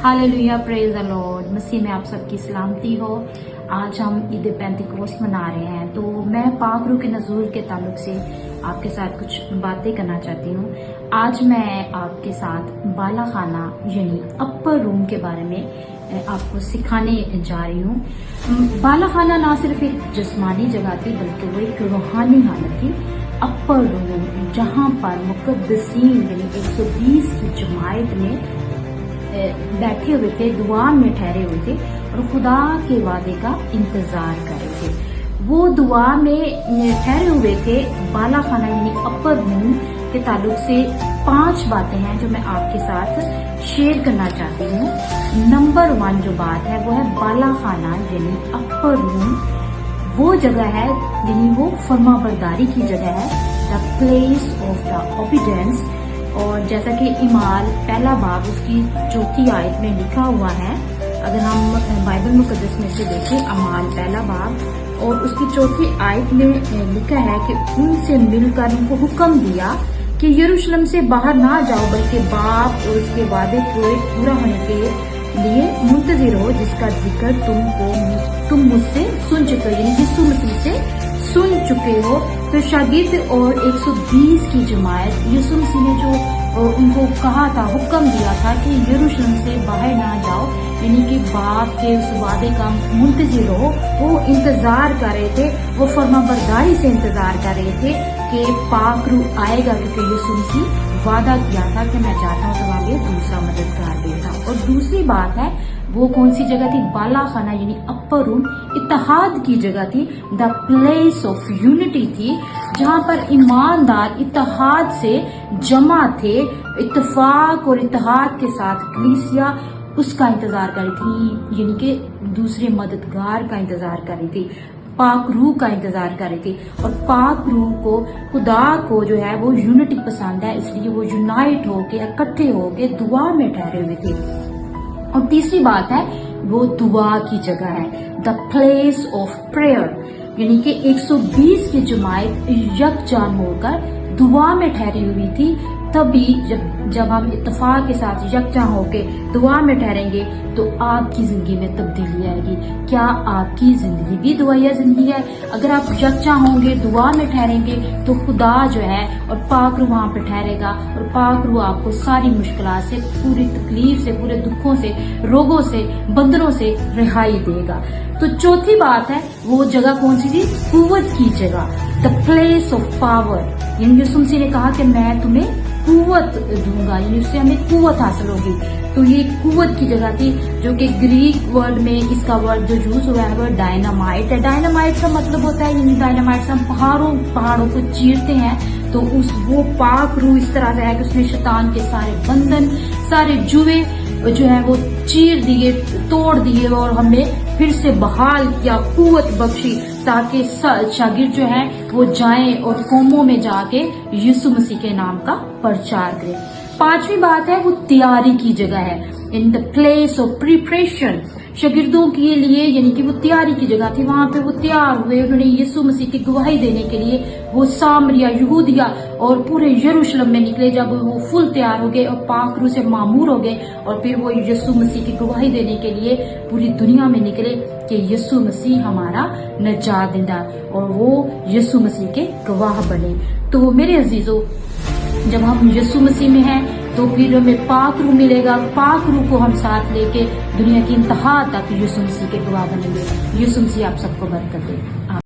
Hallelujah, praise the lord. मसीह में आप सबकी सलामती हो। आज हम ईद पेंतिकोस्त मना रहे हैं, तो मैं पाक रूह के नज़ूल के ताल्लुक से आपके साथ कुछ बातें करना चाहती हूँ। आज मैं आपके साथ बाला खाना यानी अपर रूम के बारे में आपको सिखाने जा रही हूँ। बाला खाना ना सिर्फ एक जिस्मानी जगह थी, बल्कि वो एक रूहानी हालत थी। अपर रूम जहाँ पर मुकद्दसीन यानी 120 की जमायत में बैठे हुए थे, दुआ में ठहरे हुए थे और खुदा के वादे का इंतजार कर रहे थे। वो दुआ में ठहरे हुए थे। बाला खाना यानी अपर रूम के ताल्लुक से 5 बातें हैं जो मैं आपके साथ शेयर करना चाहती हूँ। नंबर 1 जो बात है वो है बाला खाना यानी अपर रूम वो जगह है यानी वो फर्माबरदारी की जगह है, the place of the obedience. और जैसा कि इमाल पहला बाब उसकी 4थी आयत में लिखा हुआ है, अगर हम बाइबल मुकद्दस में से देखें अमाल पहला बाब और उसकी 4थी आयत में लिखा है कि उनसे मिलकर उनको हुक्म दिया कि यरूशलेम से बाहर ना जाओ, बल्कि बाप और उसके वादे को पूरा होने के लिए मुंतजिर हो, जिसका जिक्र तुम मुझसे सुन चुके हो, यानी यीशु मसीह से सुन चुके हो। तो शागिर्द और 120 की जमायत यीशु मसीह ने जो उनको कहा था, हुक्म दिया था कि यरूशलेम से बाहर ना जाओ, यानी कि बाप के उस वादे का मुंतजिर हो, वो इंतजार कर रहे थे, वो फर्माबरदारी से इंतजार कर रहे थे कि पाक रूह आएगा, क्योंकि यीशु मसीह वादा किया था कि मैं चाहता हूँ तुम्हारे दूसरा मददगार देता। और दूसरी बात है वो कौन सी जगह थी? बाला खाना यानी अपर रूम इत्तेहाद की जगह थी, द प्लेस ऑफ यूनिटी थी, जहाँ पर ईमानदार इत्तेहाद से जमा थे, इत्तेफाक और इत्तेहाद के साथ कलीसिया उसका इंतजार कर रही थी, यानी कि दूसरे मददगार का इंतजार कर रही थी, पाक रूह का इंतजार कर रही थी। और पाक रूह को, खुदा को जो है वो यूनिटी पसंद है, इसलिए वो यूनाइट होके इकट्ठे होके दुआ में ठहरे हुए थे। और तीसरी बात है वो दुआ की जगह है, द प्लेस ऑफ प्रेयर, यानी कि 120 की जमायत यकजान होकर दुआ में ठहरी हुई थी। तभी जब हम इत्तेफाक के साथ यकजा होके दुआ में ठहरेंगे तो आपकी जिंदगी में तब्दीली आएगी। क्या आपकी जिंदगी भी दुआया जिंदगी है? अगर आप यकजा होंगे, दुआ में ठहरेंगे, तो खुदा जो है और पाक रूह वहां पे ठहरेगा और पाक रूह आपको सारी मुश्किलात से, पूरी तकलीफ से, पूरे दुखों से, रोगों से, बंधनों से रिहाई देगा। तो चौथी बात है वो जगह कौन सी थी? कुव्वत की जगह, द प्लेस ऑफ पावर, यानी यीशु मसीह ने कहा कि मैं तुम्हें कुव्वत दूंगा, यानी उससे हमें कुव्वत हासिल होगी। तो ये कुव्वत की जगह थी, जो कि ग्रीक वर्ड में इसका वर्ड जो यूज हुआ है वो डायनामाइट है। डायनामाइट का मतलब होता है, यानी डायनामाइट से हम पहाड़ों को चीरते हैं, तो वो पाक रूह इस तरह से है कि उसने शैतान के सारे बंधन, सारे जुए जो है वो चीर दिए, तोड़ दिए और हमें फिर से बहाल किया, कुव्वत बख्शी, ताकि शागिर्द जो है वो जाएं और कौमों में जाके यीशु मसीह के नाम का प्रचार करें। 5वीं बात है वो तैयारी की जगह है, in the place of preparation, शागिर्दों के लिए, यानी कि वो तैयारी की जगह थी। वहां पे वो तैयार हुए, उन्होंने यीशु मसीह की गवाही देने के लिए वो सामरिया, यहूदिया और पूरे यरूशलेम में निकले। जब वो फुल तैयार हो गए और पाक रूह से मामूर हो गए, और फिर वो यीशु मसीह की गवाही देने के लिए पूरी दुनिया में निकले कि यीशु मसीह हमारा नजात देता, और वो यीशु मसीह के गवाह बने। तो मेरे अजीजों, जब हम यीशु मसीह में हैं तो फिर हमें पाक रूह मिलेगा। पाक रूह को हम साथ लेके दुनिया की इंतहा तक यीशु मसीह के गवाह बनेंगे। यीशु मसीह आप सबको बरकत दे।